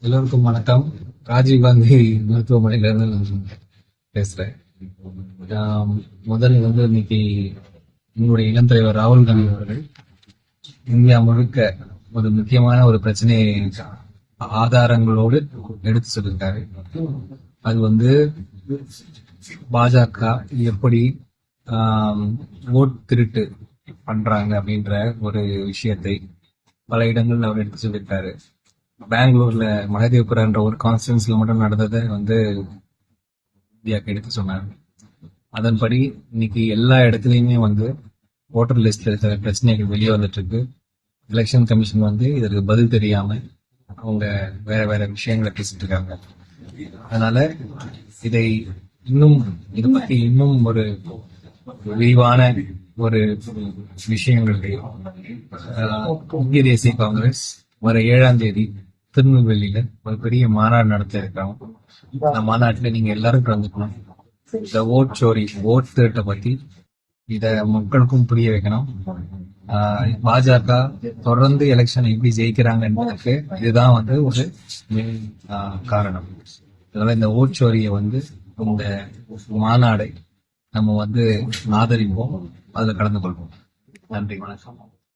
எல்லோருக்கும் வணக்கம். ராஜீவ்காந்தி மருத்துவமனையிலிருந்து நான் பேசுறேன். ஆம், முதல்ல இன்னைக்கு உங்களுடைய இளம் தலைவர் ராகுல் காந்தி அவர்கள் இந்தியா முழுக்க ஒரு முக்கியமான ஒரு பிரச்சனையை ஆதாரங்களோடு எடுத்து சொல்லியிருக்காரு. அது பாஜக எப்படி ஓட் திருட்டு பண்றாங்க அப்படின்ற ஒரு விஷயத்தை பல இடங்கள்ல அவர் எடுத்து சொல்லியிருக்காரு. பெங்களூர்ல மகதேவ்புரன்ற ஒரு கான்ஸ்டன்ஸ்ல மட்டும் நடந்ததை இந்தியாவுக்கு எடுத்து சொன்னாங்க. அதன்படி இன்னைக்கு எல்லா இடத்துலயுமே ஓட்டர் லிஸ்ட்ல இருக்கிற பிரச்சனைகள் வெளியே வந்துட்டு இருக்கு. எலெக்ஷன் கமிஷன் இதற்கு பதில் தெரியாம அவங்க வேற வேற விஷயங்களை பேசிட்டு இருக்காங்க. அதனால இதை இதை பத்தி இன்னும் ஒரு விரிவான ஒரு விஷயங்கள் இந்திய தேசிய காங்கிரஸ் வர 7ஆம் தேதி திருநெல்வேலியில ஒரு பெரிய மாநாடு நடத்த இருக்காங்க. அந்த மாநாட்டுல நீங்க எல்லாரும் கலந்துக்கணும். இந்த ஓட் சோரி, ஓட் திருட்டை பத்தி இத மக்களுக்கும் புரிய வைக்கணும். பாஜக தொடர்ந்து எலெக்ஷன் எப்படி ஜெயிக்கிறாங்க என்பதற்கு இதுதான் ஒரு காரணம். அதனால இந்த ஓட் சோரியை இந்த மாநாடை நம்ம ஆதரிப்போம், அதுல கலந்து கொள்வோம். நன்றி, வணக்கம்.